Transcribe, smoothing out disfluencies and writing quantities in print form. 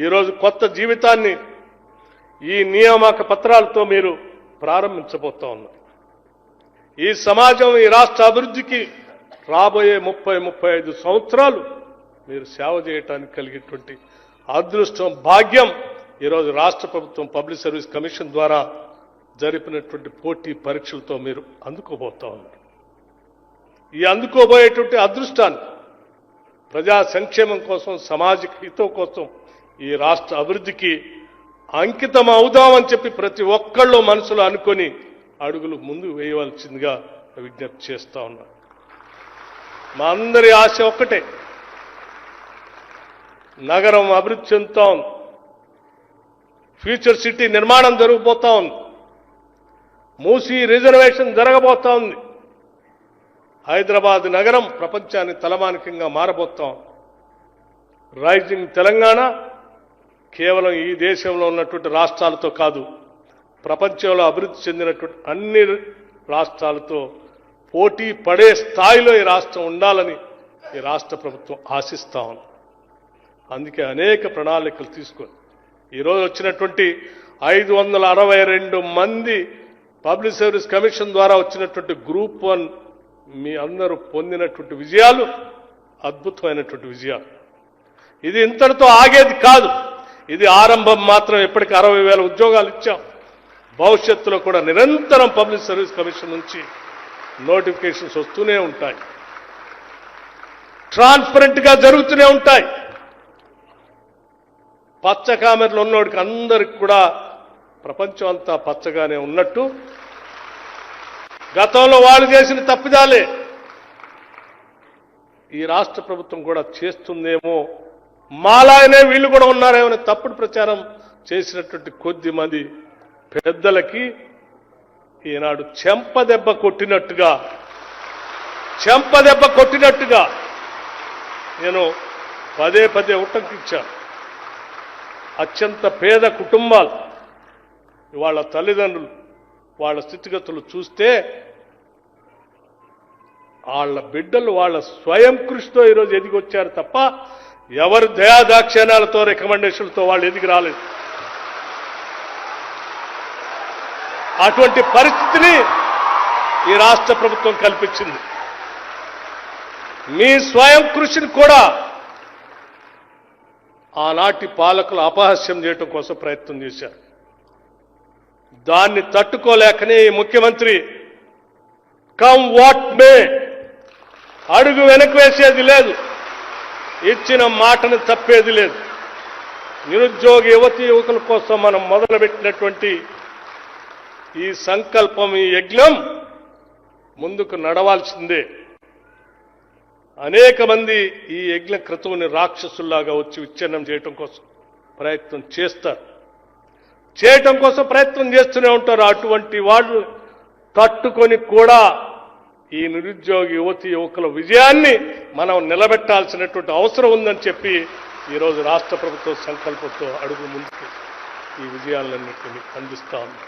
ఈరోజు కొత్త జీవితాన్ని ఈ నియామక పత్రాలతో మీరు ప్రారంభించబోతా ఉన్నారు. ఈ సమాజం, ఈ రాష్ట్ర అభివృద్ధికి రాబోయే 30-35 సంవత్సరాలు మీరు సేవ చేయడానికి కలిగేటువంటి అదృష్టం, భాగ్యం ఈరోజు రాష్ట్ర ప్రభుత్వం పబ్లిక్ సర్వీస్ కమిషన్ ద్వారా జరిపినటువంటి పోటీ పరీక్షలతో మీరు అందుకోబోతా ఉన్నారు. ఈ అందుకోబోయేటువంటి అదృష్టాన్ని ప్రజా సంక్షేమం కోసం, సామాజిక హితం కోసం, ఈ రాష్ట్ర అభివృద్ధికి అంకితం అవుదామని చెప్పి ప్రతి ఒక్కళ్ళు మనసులో అనుకొని అడుగులు ముందు వేయవలసిందిగా విజ్ఞప్తి చేస్తా ఉన్నారు. మా అందరి ఆశ ఒక్కటే, నగరం అభివృద్ధి చెందుతా ఉంది, ఫ్యూచర్ సిటీ నిర్మాణం జరగబోతా ఉంది, మూసీ రిజర్వేషన్ జరగబోతా ఉంది, హైదరాబాద్ నగరం ప్రపంచానికి తలమానికంగా మారబోతాం. రైజింగ్ తెలంగాణ కేవలం ఈ దేశంలో ఉన్నటువంటి రాష్ట్రాలతో కాదు, ప్రపంచంలో అభివృద్ధి చెందినటువంటి అన్ని రాష్ట్రాలతో పోటీ పడే స్థాయిలో ఈ రాష్ట్రం ఉండాలని ఈ రాష్ట్ర ప్రభుత్వం ఆశిస్తా ఉంది. అందుకే అనేక ప్రణాళికలు తీసుకొని ఈరోజు వచ్చినటువంటి 562 మంది పబ్లిక్ సర్వీస్ కమిషన్ ద్వారా వచ్చినటువంటి గ్రూప్ 1 మీ అందరూ పొందినటువంటి విజయాలు అద్భుతమైనటువంటి విజయాలు. ఇది ఇంతటితో ఆగేది కాదు, ఇది ఆరంభం మాత్రం. ఇప్పటికి 60,000 ఉద్యోగాలు ఇచ్చాం. భవిష్యత్తులో కూడా నిరంతరం పబ్లిక్ సర్వీస్ కమిషన్ నుంచి నోటిఫికేషన్స్ వస్తూనే ఉంటాయి, ట్రాన్స్పరెంట్ గా జరుగుతూనే ఉంటాయి. పచ్చ కామెర్లు ఉన్నోడికి అందరికి కూడా ప్రపంచం అంతా పచ్చగానే ఉన్నట్టు గతంలో వాళ్ళు చేసిన తప్పిదాలే ఈ రాష్ట్ర ప్రభుత్వం కూడా చేస్తుందేమో, మాలాయనే వీళ్ళు కూడా ఉన్నారేమో తప్పుడు ప్రచారం చేసినటువంటి కొద్ది మంది పెద్దలకి ఈనాడు చెంపదెబ్బ కొట్టినట్టుగా నేను పదే ఉటంకించాను. అత్యంత పేద కుటుంబాలు, వాళ్ళ తల్లిదండ్రులు, వాళ్ళ స్థితిగతులు చూస్తే వాళ్ళ బిడ్డలు వాళ్ళ స్వయం కృషితో ఈరోజు ఎదిగొచ్చారు తప్ప ఎవరు దయాదాక్షిణ్యాలతో రికమెండేషన్లతో వాళ్ళు ఎదిగి రాలేదు. అటువంటి పరిస్థితిని ఈ రాష్ట్ర ప్రభుత్వం కల్పించింది. మీ స్వయం కృషిని కూడా ఆనాటి పాలకులు అపహాస్యం చేయడం కోసం ప్రయత్నం చేశారు. దాన్ని తట్టుకోలేకనే ఈ ముఖ్యమంత్రి కమ్ వాట్ మే అడుగు వెనక్కి వేసేది లేదు, ఇచ్చిన మాటను తప్పేది లేదు. నిరుద్యోగ యువతీ యువకుల కోసం మనం మొదలుపెట్టినటువంటి ఈ సంకల్పం, ఈ యజ్ఞం ముందుకు నడవాల్సిందే. అనేక మంది ఈ యజ్ఞ క్రతువుని రాక్షసుల్లాగా వచ్చి విచ్ఛిన్నం చేయటం కోసం ప్రయత్నం చేస్తూనే ఉంటారు. అటువంటి వాళ్ళు తట్టుకొని కూడా ఈ నిరుద్యోగ యువతీ యువకుల విజయాన్ని మనం నిలబెట్టాల్సినటువంటి అవసరం ఉందని చెప్పి ఈరోజు రాష్ట్ర ప్రభుత్వం సంకల్పంతో అడుగు ముందుకు ఈ విజయాలన్నింటినీ అందిస్తా ఉంది.